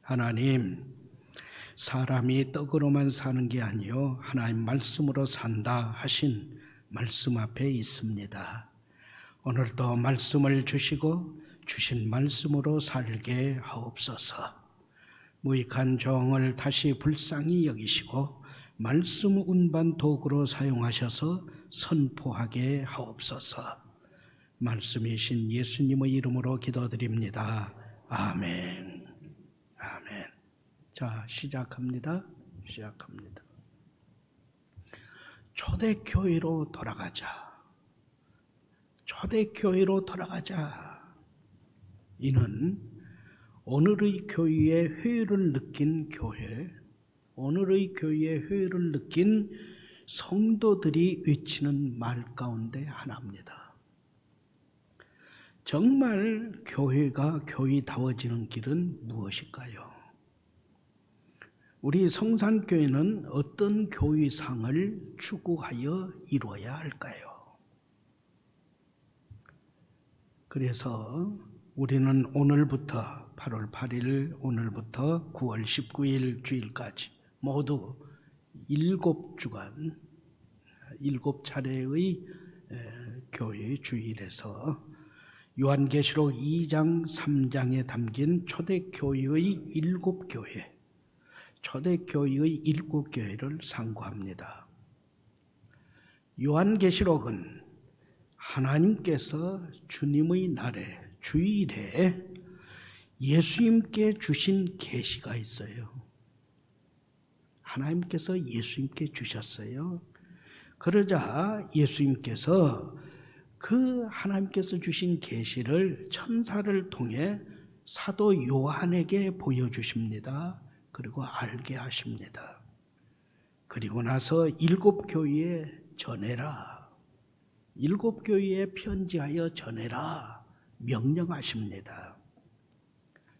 하나님, 사람이 떡으로만 사는 게 아니요 하나님 말씀으로 산다 하신 말씀 앞에 있습니다. 오늘도 말씀을 주시고 주신 말씀으로 살게 하옵소서. 무익한 종을 다시 불쌍히 여기시고 말씀 운반 도구로 사용하셔서 선포하게 하옵소서. 말씀이신 예수님의 이름으로 기도드립니다. 아멘. 아멘. 자, 시작합니다. 초대교회로 돌아가자. 초대교회로 돌아가자. 이는 오늘의 교회의 회의를 느낀 교회, 오늘의 교회의 회의를 느낀 성도들이 외치는 말 가운데 하나입니다. 정말 교회가 교회다워지는 길은 무엇일까요? 우리 성산교회는 어떤 교회상을 추구하여 이루어야 할까요? 그래서 우리는 오늘부터 8월 8일 오늘부터 9월 19일 주일까지 모두 7주간 7차례의 교회 주일에서 요한계시록 2장 3장에 담긴 초대교회의 7교회, 초대교회의 7교회를 상고합니다. 요한계시록은 하나님께서 주님의 날에 주일에 예수님께 주신 계시가 있어요. 하나님께서 예수님께 주셨어요. 그러자 예수님께서 그 하나님께서 주신 계시를 천사를 통해 사도 요한에게 보여주십니다. 그리고 알게 하십니다. 그리고 나서 7교회에 전해라. 7교회에 편지하여 전해라. 명령하십니다.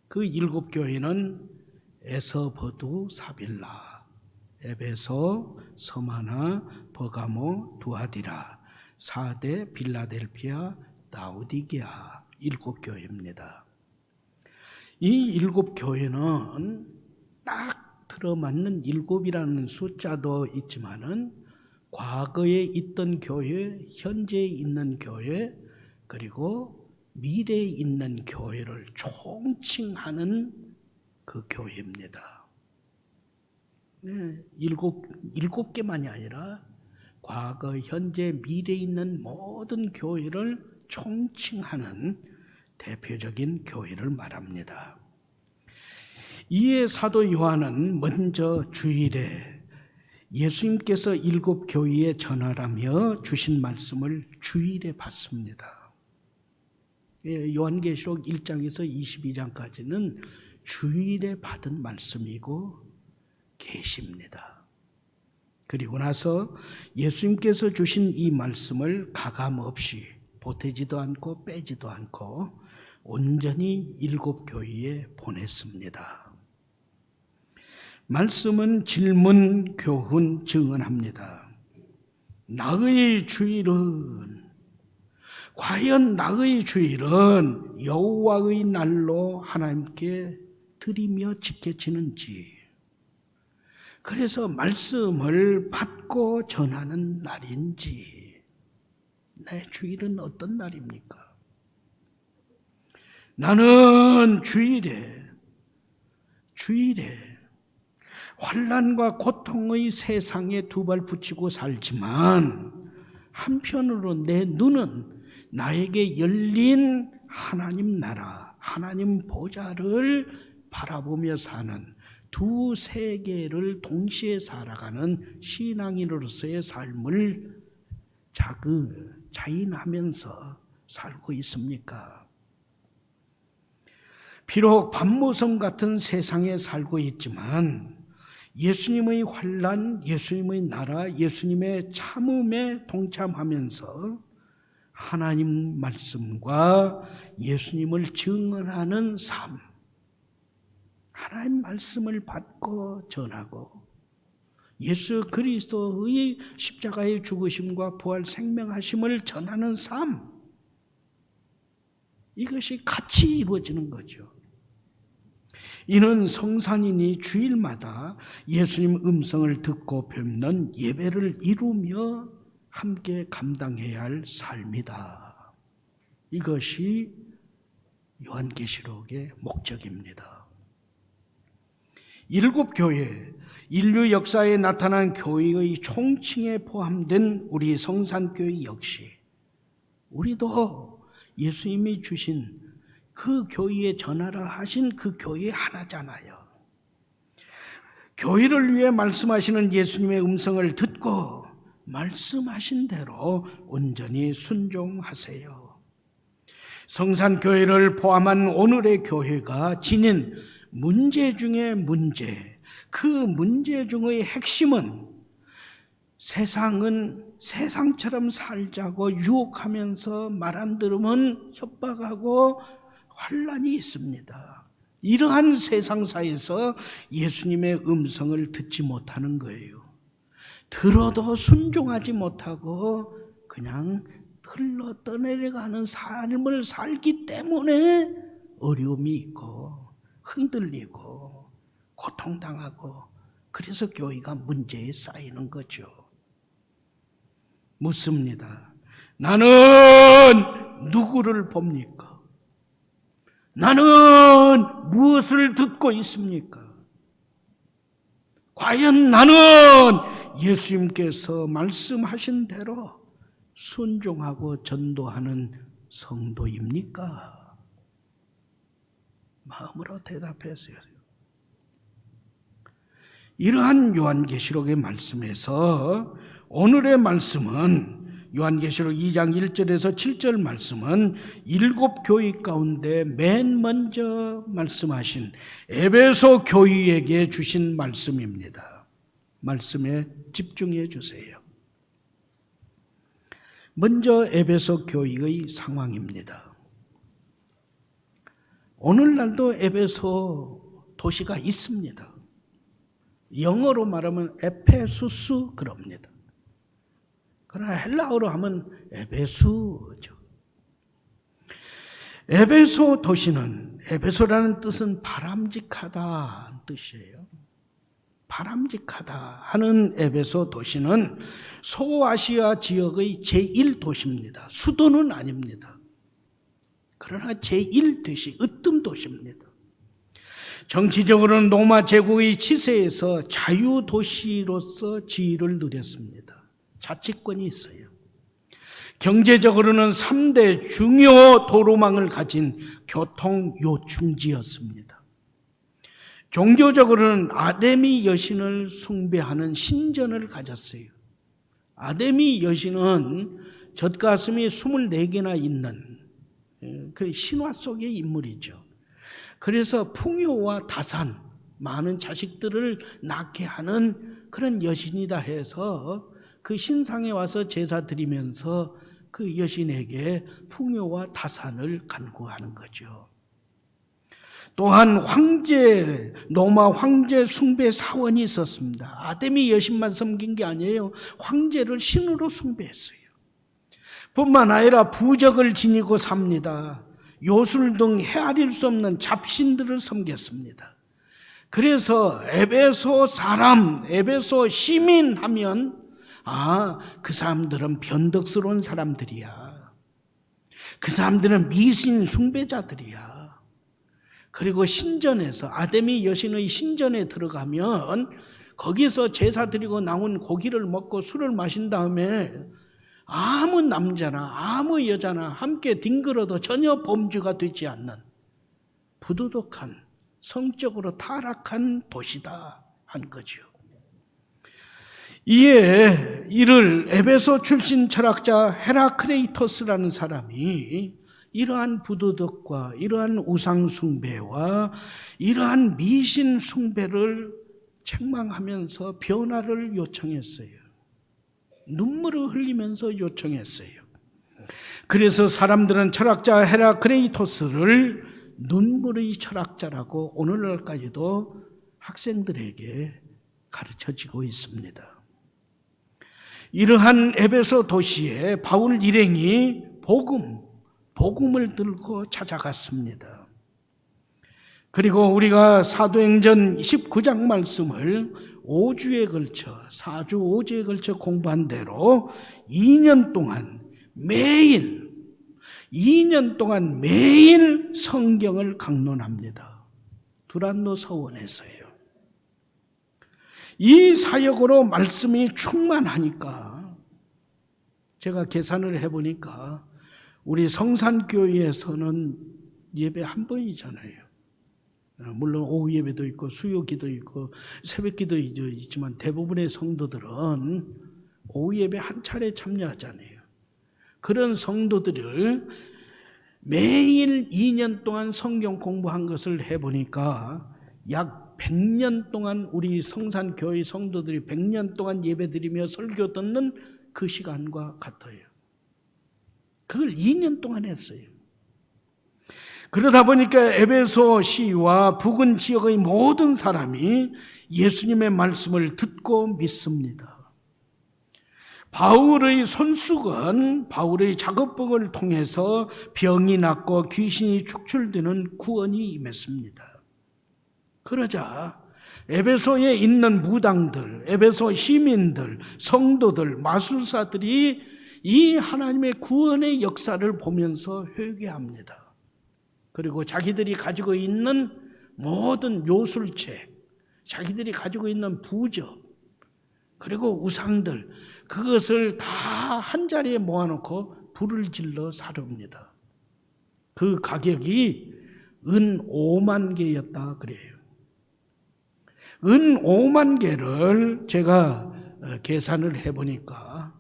그 7교회는 에서버두 사빌라, 에베소, 서마나, 버가모, 두아디라, 사데, 빌라델피아, 라오디게아 7교회입니다. 이 7교회는 딱 들어맞는 7이라는 숫자도 있지만은 과거에 있던 교회, 현재에 있는 교회, 그리고 미래에 있는 교회를 총칭하는 그 교회입니다. 네, 7개만이 아니라 과거, 현재, 미래에 있는 모든 교회를 총칭하는 대표적인 교회를 말합니다. 이에 사도 요한은 먼저 주일에 예수님께서 7교회에 전하라며 주신 말씀을 주일에 받습니다. 요한계시록 1장에서 22장까지는 주일에 받은 말씀이고 계시입니다. 그리고 나서 예수님께서 주신 이 말씀을 가감없이 보태지도 않고 빼지도 않고 온전히 7교회에 보냈습니다. 말씀은 질문, 교훈, 증언합니다. 나의 주일은, 과연 나의 주일은 여호와의 날로 하나님께 드리며 지켜지는지, 그래서 말씀을 받고 전하는 날인지, 내 주일은 어떤 날입니까? 나는 주일에 환난과 고통의 세상에 두 발 붙이고 살지만 한편으로 내 눈은 나에게 열린 하나님 나라, 하나님 보좌를 바라보며 사는 두 세계를 동시에 살아가는 신앙인으로서의 삶을 자인하면서 살고 있습니까? 비록 밤모섬 같은 세상에 살고 있지만 예수님의 환난, 예수님의 나라, 예수님의 참음에 동참하면서 하나님 말씀과 예수님을 증언하는 삶, 하나님 말씀을 받고 전하고 예수 그리스도의 십자가의 죽으심과 부활 생명하심을 전하는 삶, 이것이 같이 이루어지는 거죠. 이는 성산인이 주일마다 예수님 음성을 듣고 뵙는 예배를 이루며 함께 감당해야 할 삶이다. 이것이 요한계시록의 목적입니다. 7교회, 인류 역사에 나타난 교회의 총칭에 포함된 우리 성산교회 역시 우리도 예수님이 주신 그 교회에 전하라 하신 그 교회 하나잖아요. 교회를 위해 말씀하시는 예수님의 음성을 듣고 말씀하신 대로 온전히 순종하세요. 성산교회를 포함한 오늘의 교회가 지닌 문제 중의 문제, 그 문제 중의 핵심은 세상은 세상처럼 살자고 유혹하면서 말 안 들으면 협박하고 환란이 있습니다. 이러한 세상사에서 예수님의 음성을 듣지 못하는 거예요. 들어도 순종하지 못하고 그냥 흘러 떠내려가는 삶을 살기 때문에 어려움이 있고 흔들리고 고통당하고 그래서 교회가 문제에 쌓이는 거죠. 묻습니다. 나는 누구를 봅니까? 나는 무엇을 듣고 있습니까? 과연 나는 예수님께서 말씀하신 대로 순종하고 전도하는 성도입니까? 마음으로 대답하세요. 이러한 요한계시록의 말씀에서 오늘의 말씀은 요한계시록 2장 1절에서 7절 말씀은 7교회 가운데 맨 먼저 말씀하신 에베소 교회에게 주신 말씀입니다. 말씀에 집중해 주세요. 먼저 에베소 교회의 상황입니다. 오늘날도 에베소 도시가 있습니다. 영어로 말하면 에페수스 그럽니다. 그러나 헬라어로 하면 에베소죠. 에베소 도시는, 에베소라는 뜻은 바람직하다는 뜻이에요. 바람직하다 하는 에베소 도시는 소아시아 지역의 제1도시입니다. 수도는 아닙니다. 그러나 제1도시, 으뜸도시입니다. 정치적으로는 로마 제국의 치세에서 자유도시로서 지위를 누렸습니다. 자치권이 있어요. 경제적으로는 3대 중요 도로망을 가진 교통 요충지였습니다. 종교적으로는 아데미 여신을 숭배하는 신전을 가졌어요. 아데미 여신은 젖가슴이 24개나 있는 그 신화 속의 인물이죠. 그래서 풍요와 다산, 많은 자식들을 낳게 하는 그런 여신이다 해서 그 신상에 와서 제사 드리면서 그 여신에게 풍요와 다산을 간구하는 거죠. 또한 황제, 로마 황제 숭배 사원이 있었습니다. 아데미 여신만 섬긴 게 아니에요. 황제를 신으로 숭배했어요. 뿐만 아니라 부적을 지니고 삽니다. 요술 등 헤아릴 수 없는 잡신들을 섬겼습니다. 그래서 에베소 사람, 에베소 시민 하면 그 사람들은 변덕스러운 사람들이야. 그 사람들은 미신 숭배자들이야. 그리고 신전에서 아데미 여신의 신전에 들어가면 거기서 제사 드리고 나온 고기를 먹고 술을 마신 다음에 아무 남자나 아무 여자나 함께 뒹굴어도 전혀 범죄가 되지 않는 부도덕한 성적으로 타락한 도시다 한 거죠. 이에 이를 에베소 출신 철학자 헤라크레이토스라는 사람이 이러한 부도덕과 이러한 우상숭배와 이러한 미신숭배를 책망하면서 변화를 요청했어요. 눈물을 흘리면서 요청했어요. 그래서 사람들은 철학자 헤라크레이토스를 눈물의 철학자라고 오늘날까지도 학생들에게 가르쳐지고 있습니다. 이러한 에베소 도시에 바울 일행이 복음을 들고 찾아갔습니다. 그리고 우리가 사도행전 19장 말씀을 5주에 걸쳐 4주 5주에 걸쳐 공부한 대로 2년 동안 매일 성경을 강론합니다. 두란노 서원에서요. 이 사역으로 말씀이 충만하니까 제가 계산을 해보니까 우리 성산교회에서는 예배 한 번이잖아요. 물론 오후 예배도 있고 수요기도 있고 새벽기도 있지만 대부분의 성도들은 오후 예배 한 차례 참여하잖아요. 그런 성도들을 매일 2년 동안 성경 공부한 것을 해보니까 약 100년 동안 우리 성산교회 성도들이 100년 동안 예배드리며 설교 듣는 그 시간과 같아요. 그걸 2년 동안 했어요. 그러다 보니까 에베소시와 부근 지역의 모든 사람이 예수님의 말씀을 듣고 믿습니다. 바울의 손수건, 바울의 작업복을 통해서 병이 낫고 귀신이 축출되는 구원이 임했습니다. 그러자 에베소에 있는 무당들, 에베소 시민들, 성도들, 마술사들이 이 하나님의 구원의 역사를 보면서 회개합니다. 그리고 자기들이 가지고 있는 모든 요술책, 자기들이 가지고 있는 부적, 그리고 우상들, 그것을 다 한자리에 모아놓고 불을 질러 사릅니다. 그 가격이 은 5만 개였다 그래요. 은 5만 개를 제가 계산을 해보니까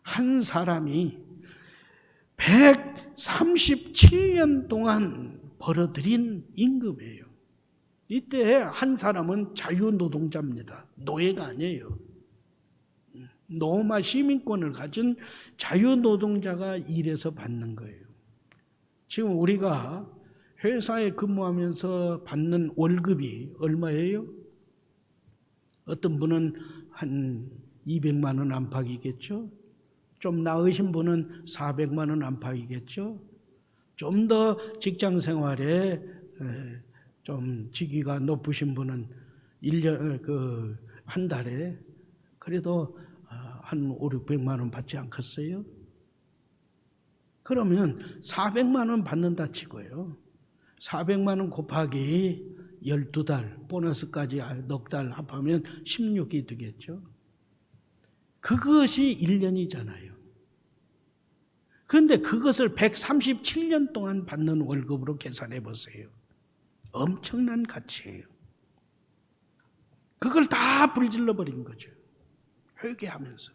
한 사람이 137년 동안 벌어들인 임금이에요. 이때 한 사람은 자유노동자입니다. 노예가 아니에요. 로마 시민권을 가진 자유노동자가 일해서 받는 거예요. 지금 우리가 회사에 근무하면서 받는 월급이 얼마예요? 어떤 분은 한 200만 원 안팎이겠죠? 좀 나으신 분은 400만 원 안팎이겠죠? 좀 더 직장 생활에 좀 직위가 높으신 분은 1년, 한 달에 그래도 한 5, 600만 원 받지 않겠어요? 그러면 400만 원 받는다 치고요. 400만 원 곱하기 12달, 보너스까지 넉 달 합하면 16이 되겠죠. 그것이 1년이잖아요. 그런데 그것을 137년 동안 받는 월급으로 계산해 보세요. 엄청난 가치예요. 그걸 다 불질러 버린 거죠. 회개하면서.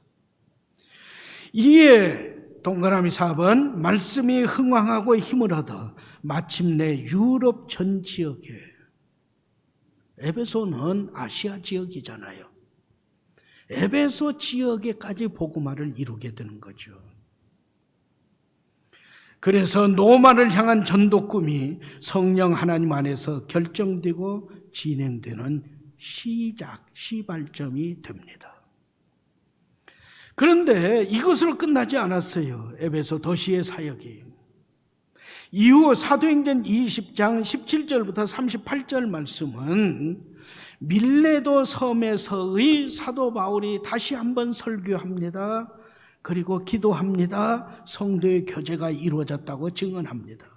이에 동그라미 4번, 말씀이 흥왕하고 힘을 얻어 마침내 유럽 전 지역에, 에베소는 아시아 지역이잖아요. 에베소 지역에까지 복음화를 이루게 되는 거죠. 그래서 로마를 향한 전도 꿈이 성령 하나님 안에서 결정되고 진행되는 시발점이 됩니다. 그런데 이것으로 끝나지 않았어요. 에베소 도시의 사역이. 이후 사도행전 20장 17절부터 38절 말씀은 밀레도 섬에서의 사도 바울이 다시 한번 설교합니다. 그리고 기도합니다. 성도의 교제가 이루어졌다고 증언합니다.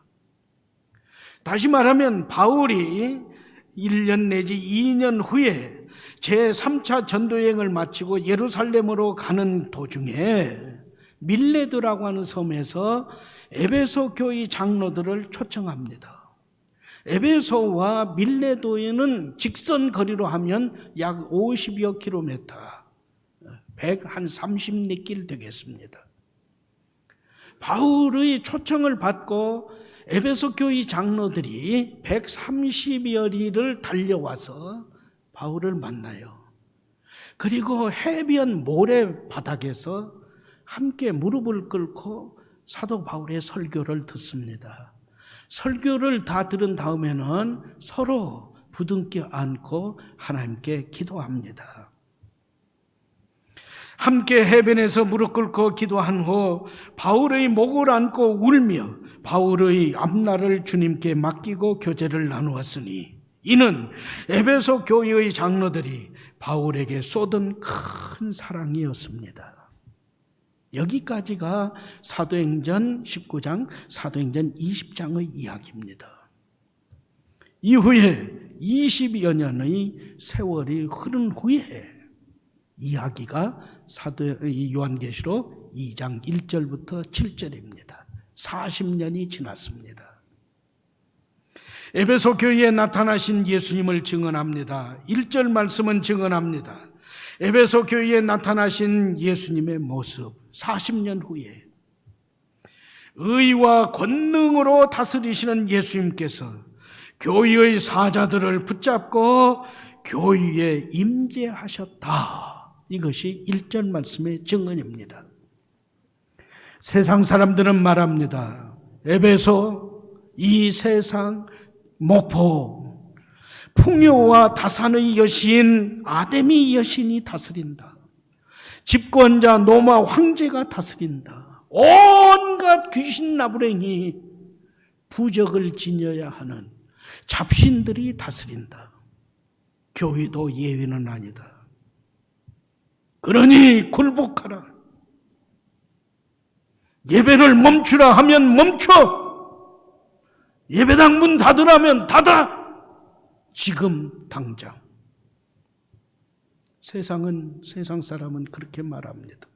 다시 말하면 바울이 1년 내지 2년 후에 제3차 전도여행을 마치고 예루살렘으로 가는 도중에 밀레도라고 하는 섬에서 에베소 교회 장로들을 초청합니다. 에베소와 밀레도에는 직선 거리로 하면 약 50여 킬로미터, 130리길 되겠습니다. 바울의 초청을 받고 에베소 교회 장로들이 130여 리를 달려와서 바울을 만나요. 그리고 해변 모래 바닥에서 함께 무릎을 꿇고 사도 바울의 설교를 듣습니다. 설교를 다 들은 다음에는 서로 부둥켜 안고 하나님께 기도합니다. 함께 해변에서 무릎 꿇고 기도한 후 바울의 목을 안고 울며 바울의 앞날을 주님께 맡기고 교제를 나누었으니 이는 에베소 교회의 장로들이 바울에게 쏟은 큰 사랑이었습니다. 여기까지가 사도행전 19장, 사도행전 20장의 이야기입니다. 이후에 20여 년의 세월이 흐른 후에 이야기가 요한계시록 2장 1절부터 7절입니다. 40년이 지났습니다. 에베소 교회에 나타나신 예수님을 증언합니다. 1절 말씀은 증언합니다. 에베소 교회에 나타나신 예수님의 모습, 40년 후에 의와 권능으로 다스리시는 예수님께서 교회의 사자들을 붙잡고 교회에 임재하셨다. 이것이 1절 말씀의 증언입니다. 세상 사람들은 말합니다. 에베소, 이 세상, 목포, 풍요와 다산의 여신 아데미 여신이 다스린다. 집권자 노마 황제가 다스린다. 온갖 귀신 나부랭이 부적을 지녀야 하는 잡신들이 다스린다. 교회도 예외는 아니다. 그러니 굴복하라. 예배를 멈추라 하면 멈춰. 예배당 문 닫으라면 닫아. 지금 당장. 세상 사람은 그렇게 말합니다.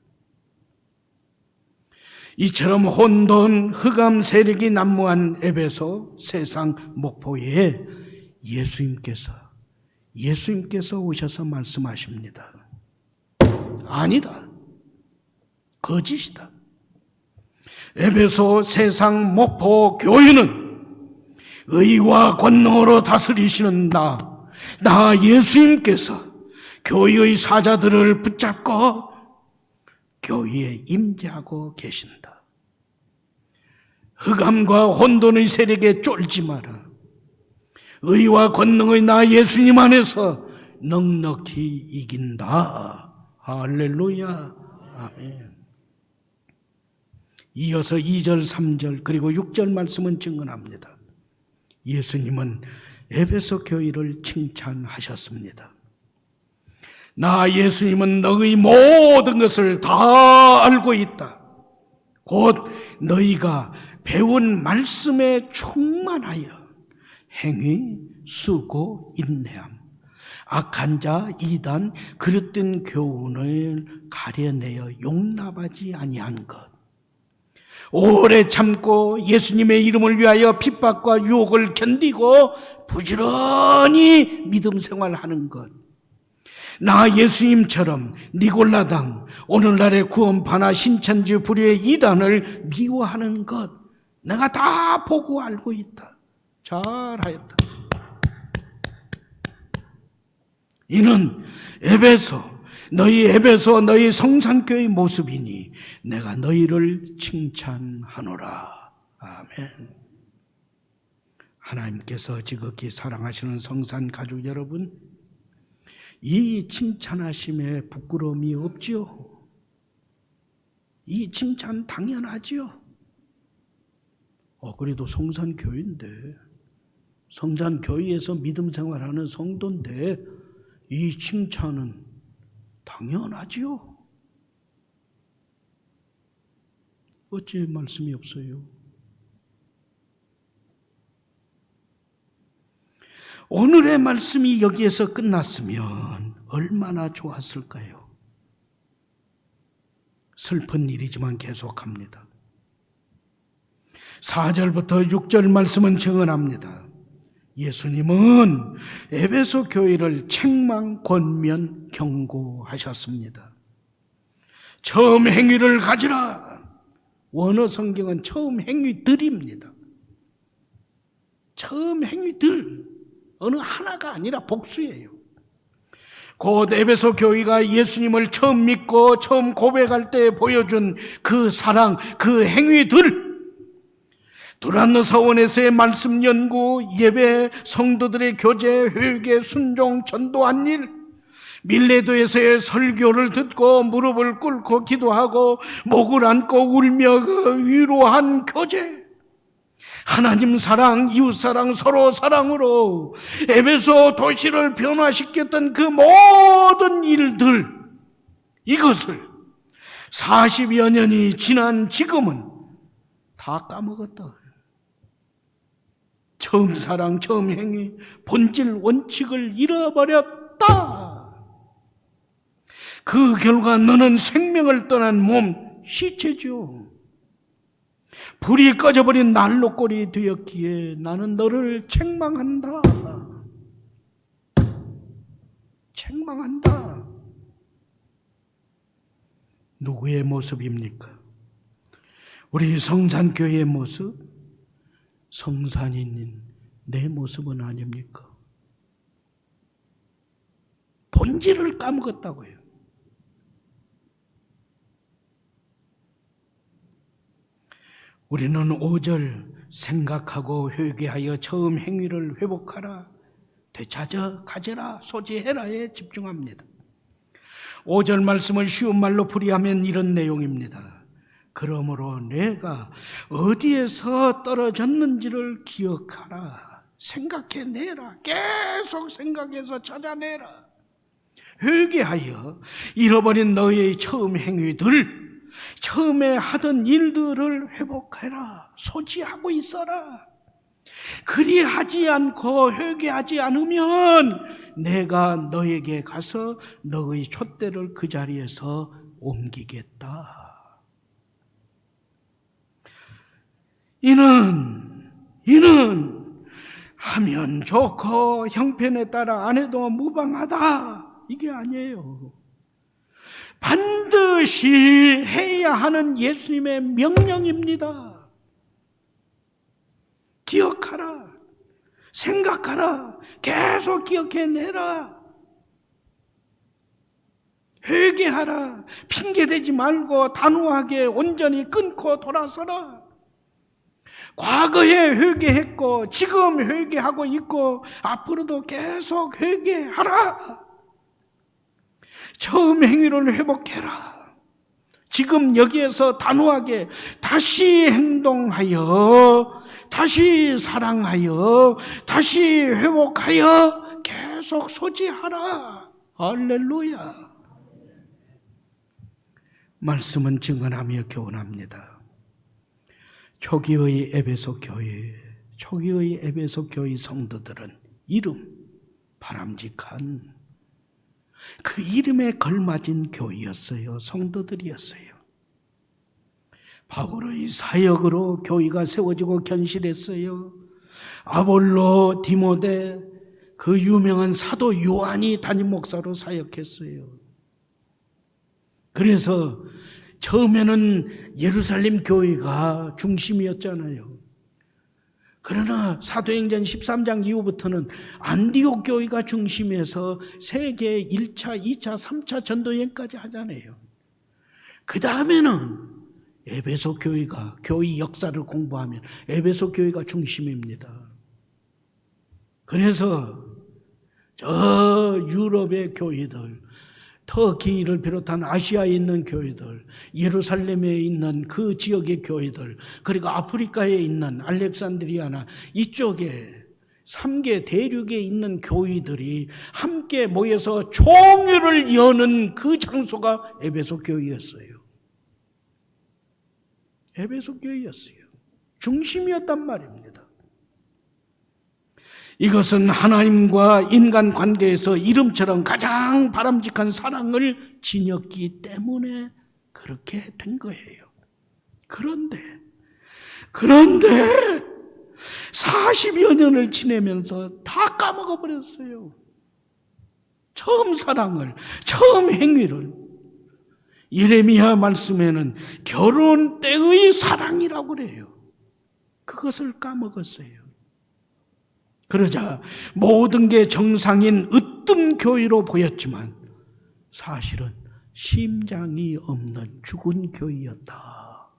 이처럼 혼돈, 흑암 세력이 난무한 에베소 세상 목포에 예수님께서 오셔서 말씀하십니다. 아니다. 거짓이다. 에베소 세상 목포 교회는 의와 권능으로 다스리시는 나 예수님께서 교회의 사자들을 붙잡고 교회에 임재하고 계신다. 흑암과 혼돈의 세력에 쫄지 마라. 의와 권능의 나 예수님 안에서 넉넉히 이긴다. 할렐루야. 아멘. 이어서 2절, 3절 그리고 6절 말씀은 증언합니다. 예수님은 에베소 교회를 칭찬하셨습니다. 나 예수님은 너희 모든 것을 다 알고 있다. 곧 너희가 배운 말씀에 충만하여 행위, 수고, 인내함, 악한 자, 이단, 그릇된 교훈을 가려내어 용납하지 아니한 것, 오래 참고 예수님의 이름을 위하여 핍박과 유혹을 견디고 부지런히 믿음 생활하는 것, 나 예수님처럼 니골라당, 오늘날의 구원파나 신천지 불의의 이단을 미워하는 것, 내가 다 보고 알고 있다. 잘하였다. 이는 너희 성산교회의 모습이니 내가 너희를 칭찬하노라. 아멘. 하나님께서 지극히 사랑하시는 성산 가족 여러분, 이 칭찬하심에 부끄러움이 없지요. 이 칭찬 당연하지요. 그래도 성산교회인데, 성산교회에서 믿음 생활하는 성도인데 이 칭찬은 당연하지요. 어찌 말씀이 없어요? 오늘의 말씀이 여기에서 끝났으면 얼마나 좋았을까요? 슬픈 일이지만 계속합니다. 4절부터 6절 말씀은 증언합니다. 예수님은 에베소 교회를 책망, 권면, 경고하셨습니다. 처음 행위를 가지라. 원어 성경은 처음 행위들입니다. 처음 행위들, 어느 하나가 아니라 복수예요. 곧 에베소 교회가 예수님을 처음 믿고 처음 고백할 때 보여준 그 사랑, 그 행위들, 두란노 사원에서의 말씀 연구, 예배, 성도들의 교제, 회개, 순종, 전도한 일, 밀레도에서의 설교를 듣고 무릎을 꿇고 기도하고 목을 안고 울며 그 위로한 교제, 하나님 사랑, 이웃 사랑, 서로 사랑으로 에베소 도시를 변화시켰던 그 모든 일들, 이것을 40여 년이 지난 지금은 다 까먹었다. 처음 사랑, 처음 행위, 본질 원칙을 잃어버렸다. 그 결과 너는 생명을 떠난 몸, 시체죠. 불이 꺼져버린 난로꼴이 되었기에 나는 너를 책망한다. 책망한다. 누구의 모습입니까? 우리 성산교회의 모습? 성산인 내 모습은 아닙니까? 본질을 까먹었다고요. 우리는 5절 생각하고 회개하여 처음 행위를 회복하라, 되찾아 가져라, 소지해라에 집중합니다. 5절 말씀을 쉬운 말로 풀이하면 이런 내용입니다. 그러므로 내가 어디에서 떨어졌는지를 기억하라. 생각해내라. 계속 생각해서 찾아내라. 회개하여 잃어버린 너의 처음 행위들, 처음에 하던 일들을 회복해라. 소지하고 있어라. 그리하지 않고 회개하지 않으면 내가 너에게 가서 너의 촛대를 그 자리에서 옮기겠다. 이는 하면 좋고 형편에 따라 안 해도 무방하다, 이게 아니에요. 반드시 해야 하는 예수님의 명령입니다. 기억하라. 생각하라. 계속 기억해내라. 회개하라. 핑계대지 말고 단호하게 온전히 끊고 돌아서라. 과거에 회개했고 지금 회개하고 있고 앞으로도 계속 회개하라. 처음 행위를 회복해라. 지금 여기에서 단호하게 다시 행동하여, 다시 사랑하여, 다시 회복하여 계속 소지하라. 할렐루야. 말씀은 증언하며 교훈합니다. 초기의 에베소 교회, 초기의 에베소 교회 성도들은 이름, 바람직한 그 이름에 걸맞은 교회였어요. 성도들이었어요. 바울의 사역으로 교회가 세워지고 견실했어요. 아볼로, 디모데, 그 유명한 사도 요한이 담임 목사로 사역했어요. 그래서 처음에는 예루살렘 교회가 중심이었잖아요. 그러나 사도행전 13장 이후부터는 안디옥 교회가 중심에서 세계 1차, 2차, 3차 전도여행까지 하잖아요. 그 다음에는 에베소 교회가, 교회 역사를 공부하면 에베소 교회가 중심입니다. 그래서 저 유럽의 교회들, 터키를 비롯한 아시아에 있는 교회들, 예루살렘에 있는 그 지역의 교회들, 그리고 아프리카에 있는 알렉산드리아나 이쪽에 3개 대륙에 있는 교회들이 함께 모여서 총회를 여는 그 장소가 에베소 교회였어요. 에베소 교회였어요. 중심이었단 말입니다. 이것은 하나님과 인간 관계에서 이름처럼 가장 바람직한 사랑을 지녔기 때문에 그렇게 된 거예요. 그런데 40여 년을 지내면서 다 까먹어 버렸어요. 처음 사랑을, 처음 행위를. 예레미야 말씀에는 결혼 때의 사랑이라고 그래요. 그것을 까먹었어요. 그러자 모든 게 정상인 으뜸 교회로 보였지만 사실은 심장이 없는 죽은 교회였다.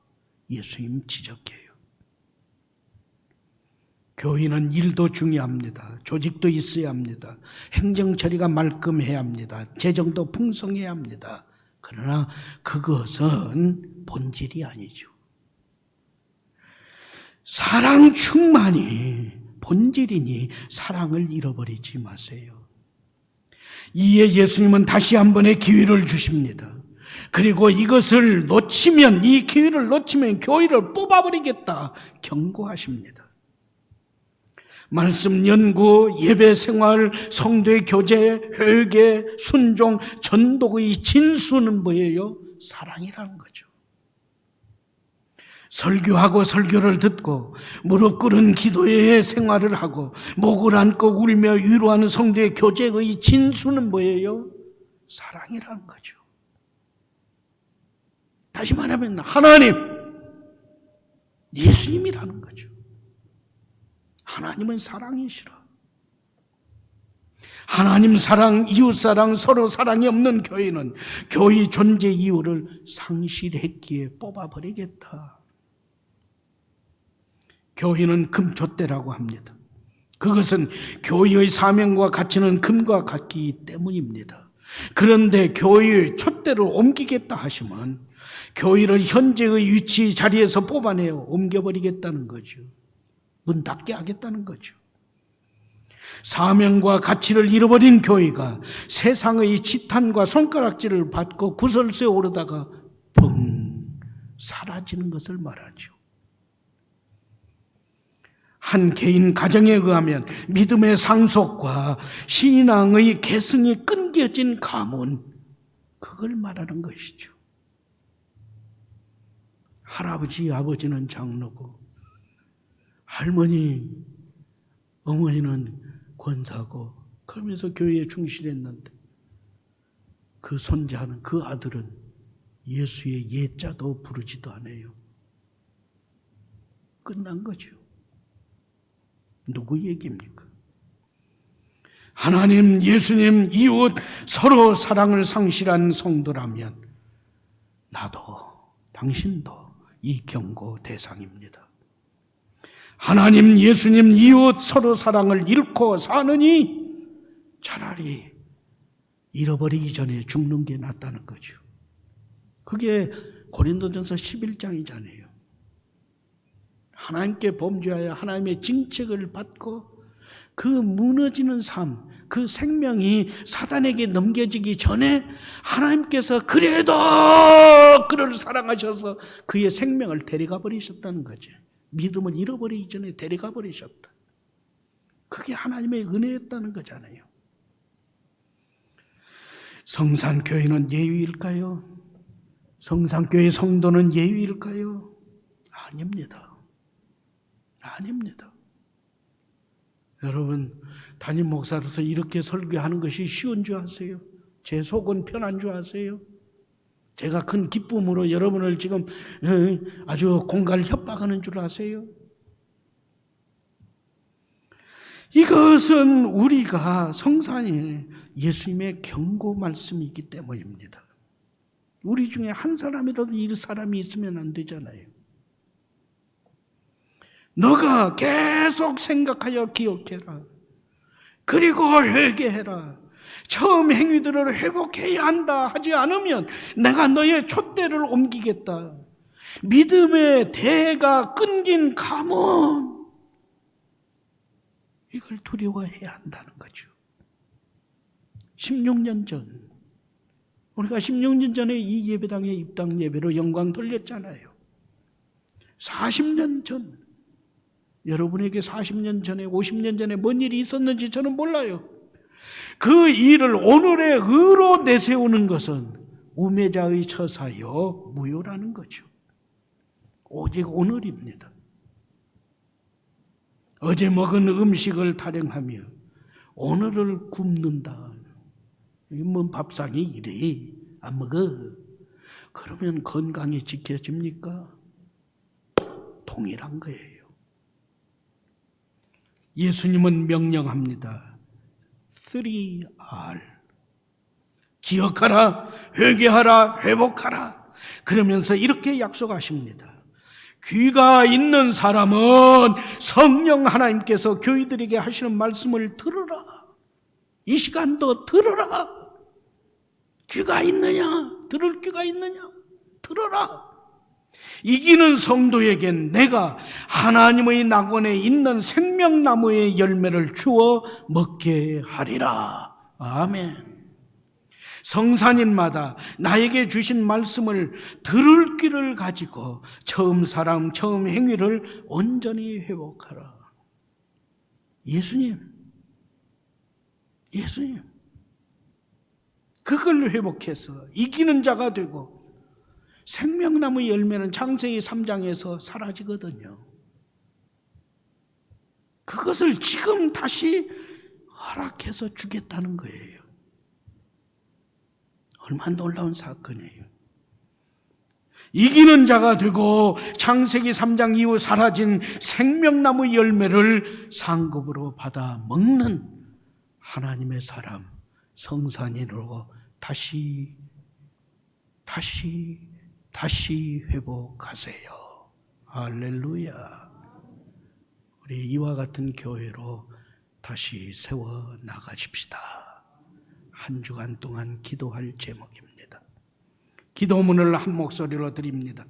예수님 지적해요. 교회는 일도 중요합니다. 조직도 있어야 합니다. 행정처리가 말끔해야 합니다. 재정도 풍성해야 합니다. 그러나 그것은 본질이 아니죠. 사랑 충만이 본질이니 사랑을 잃어버리지 마세요. 이에 예수님은 다시 한 번의 기회를 주십니다. 그리고 이것을 놓치면, 이 기회를 놓치면 교회를 뽑아버리겠다 경고하십니다. 말씀 연구, 예배 생활, 성도의 교제, 회개, 순종, 전도의 진수는 뭐예요? 사랑이라는 거죠. 설교하고 설교를 듣고 무릎 꿇은 기도의 생활을 하고 목을 안고 울며 위로하는 성도의 교제의 진수는 뭐예요? 사랑이라는 거죠. 다시 말하면 하나님, 예수님이라는 거죠. 하나님은 사랑이시라. 하나님 사랑, 이웃 사랑, 서로 사랑이 없는 교회는 교회 존재 이유를 상실했기에 뽑아버리겠다. 교회는 금촛대라고 합니다. 그것은 교회의 사명과 가치는 금과 같기 때문입니다. 그런데 교회의 촛대를 옮기겠다 하시면 교회를 현재의 위치 자리에서 뽑아내어 옮겨버리겠다는 거죠. 문 닫게 하겠다는 거죠. 사명과 가치를 잃어버린 교회가 세상의 지탄과 손가락질을 받고 구설수에 오르다가 붕 사라지는 것을 말하죠. 한 개인 가정에 의하면 믿음의 상속과 신앙의 계승이 끊겨진 가문, 그걸 말하는 것이죠. 할아버지, 아버지는 장로고 할머니, 어머니는 권사고 그러면서 교회에 충실했는데 그 손자는, 그 아들은 예수의 예자도 부르지도 않아요. 끝난 거죠. 누구 얘기입니까? 하나님, 예수님, 이웃, 서로 사랑을 상실한 성도라면 나도, 당신도 이 경고 대상입니다. 하나님, 예수님, 이웃, 서로 사랑을 잃고 사느니 차라리 잃어버리기 전에 죽는 게 낫다는 거죠. 그게 고린도전서 11장이잖아요. 하나님께 범죄하여 하나님의 징책을 받고 그 무너지는 삶, 그 생명이 사단에게 넘겨지기 전에 하나님께서 그래도 그를 사랑하셔서 그의 생명을 데려가 버리셨다는 거죠. 믿음을 잃어버리기 전에 데려가 버리셨다. 그게 하나님의 은혜였다는 거잖아요. 성산교회는 예위일까요? 성산교회 성도는 예위일까요? 아닙니다. 아닙니다. 여러분, 담임 목사로서 이렇게 설교하는 것이 쉬운 줄 아세요? 제 속은 편한 줄 아세요? 제가 큰 기쁨으로 여러분을 지금 아주 공갈 협박하는 줄 아세요? 이것은 우리가 성산이 예수님의 경고 말씀이기 때문입니다. 우리 중에 한 사람이라도 이 사람이 있으면 안 되잖아요. 너가 계속 생각하여 기억해라. 그리고 회개해라. 처음 행위들을 회복해야 한다 하지 않으면 내가 너의 촛대를 옮기겠다. 믿음의 대가 끊긴 가문, 이걸 두려워해야 한다는 거죠. 16년 전, 우리가 16년 전에 이 예배당에 입당 예배로 영광 돌렸잖아요. 40년 전, 여러분에게 40년 전에, 50년 전에 뭔 일이 있었는지 저는 몰라요. 그 일을 오늘의 의로 내세우는 것은 우매자의 처사요 무효라는 거죠. 오직 오늘입니다. 어제 먹은 음식을 타령하며 오늘을 굶는다. 뭐 밥상이 이래 안 먹어. 그러면 건강이 지켜집니까? 동일한 거예요. 예수님은 명령합니다. 3R. 기억하라, 회개하라, 회복하라. 그러면서 이렇게 약속하십니다. 귀가 있는 사람은 성령 하나님께서 교회들에게 하시는 말씀을 들으라. 이 시간도 들으라. 귀가 있느냐? 들을 귀가 있느냐? 들어라. 이기는 성도에겐 내가 하나님의 낙원에 있는 생명나무의 열매를 주어 먹게 하리라. 아멘. 성산인마다 나에게 주신 말씀을 들을 귀를 가지고 처음 사랑, 처음 행위를 온전히 회복하라. 예수님, 그걸 회복해서 이기는 자가 되고, 생명나무 열매는 창세기 3장에서 사라지거든요. 그것을 지금 다시 허락해서 주겠다는 거예요. 얼마나 놀라운 사건이에요. 이기는 자가 되고 창세기 3장 이후 사라진 생명나무 열매를 상급으로 받아 먹는 하나님의 사람, 성산인으로 다시 회복하세요. 할렐루야. 우리 이와 같은 교회로 다시 세워 나가십시다. 한 주간 동안 기도할 제목입니다. 기도문을 한 목소리로 드립니다.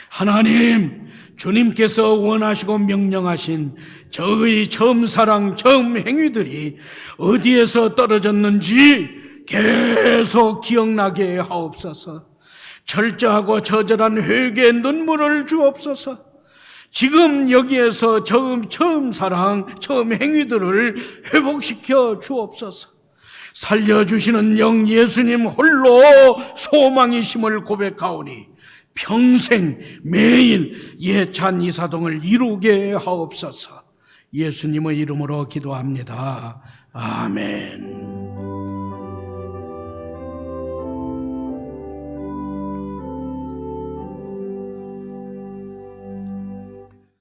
하나님, 주님께서 원하시고 명령하신 저의 처음 사랑, 처음 행위들이 어디에서 떨어졌는지 계속 기억나게 하옵소서. 철저하고 처절한 회개의 눈물을 주옵소서. 지금 여기에서 처음 사랑, 처음 행위들을 회복시켜 주옵소서. 살려주시는 영 예수님 홀로 소망이심을 고백하오니 평생 매일 예찬 이사동을 이루게 하옵소서. 예수님의 이름으로 기도합니다. 아멘.